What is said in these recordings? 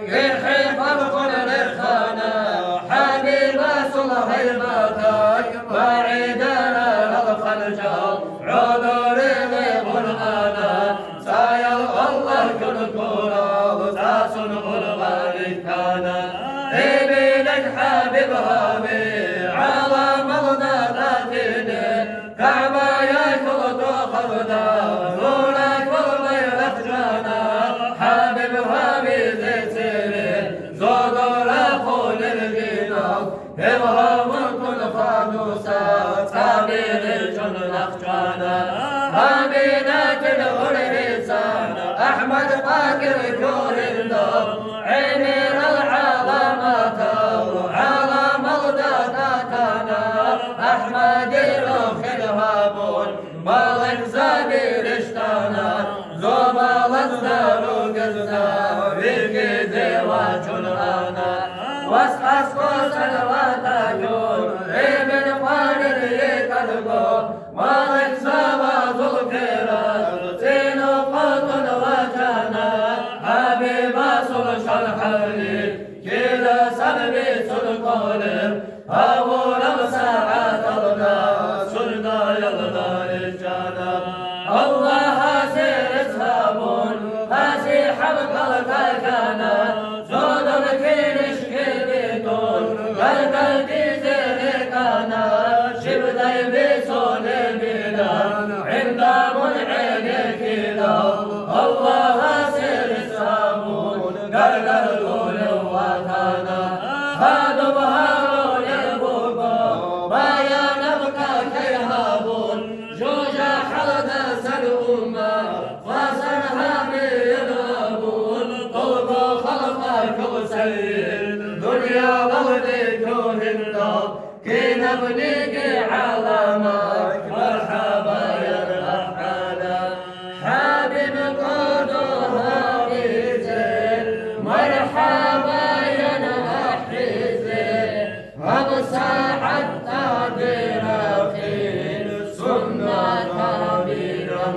يحب الكل رخانا حبيب صلح المتاك وعيدنا الخلجة عذر لقرآنا سايل الله كل كورا وساس الغربان كان ابنك حبيب هابي على مغناطاتين كعبة يكل تخرنا نورك والبيرك جانا حبيب هابي إبهام كل فانوسات سبيل الجن نخجانا أمينة الغريسان أحمد باكر كور الله عمير العلامات على مغداتنا أحمد روح الهابون مالك زبير اشتانا زوبال الزارو قزنا بالكذي وجلانا واسقس الواتاجون ابن قادر يكذبو مالك زواج الكرام سينو قطن وجانا حبيب صلح الحليل كذا سلبي سلقولم أول ساعات الله سلنا يلنا الجانا الله سير اسهابون هاسي حبك الكاكانا زود الكيرش قلبي زينكانا شبدي بيسون بنا عند منعين كذا الله سير السامون قلب الغول وطانا خادم هارون البوبا ما ينبقى كيهابون جوجا حلنا سلوما فاسنها بينابون طلبوا خلقك سيد دنيا ولدكم الله كنا بنيجي علامات مرحبا يا الأحانا حبيب قدوها بيزين مرحبا يا الأحيزين ومساعد تعدير خير سنة كبيرة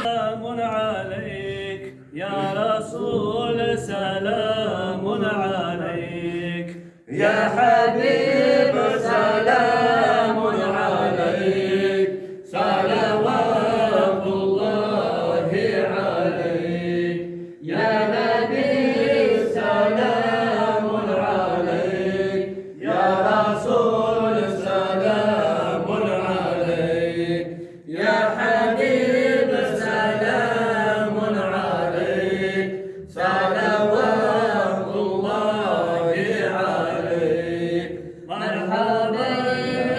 سلام عليك يا رسول سلام عليك يا حبيب سلام عليك صلوات الله عليك يا نبي سلام عليك يا رسول سلام عليك يا حبيب سلام عليك صلوات الله عليك مرحبا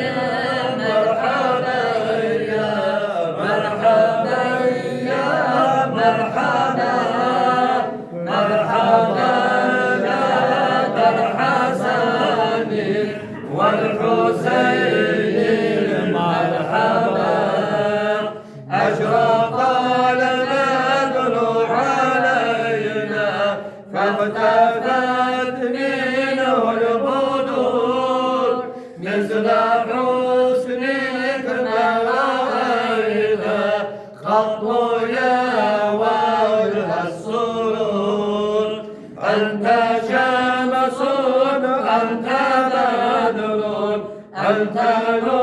يا مرحبا يا مرحبا يا مرحبا مرحبا يا الحسن والحسين مرحبا أشرق البدر علينا فاختفت منه البدور مثل حسنك ما رأينا خط يا وجه السرور أنت شمس أنت بدر أنت نور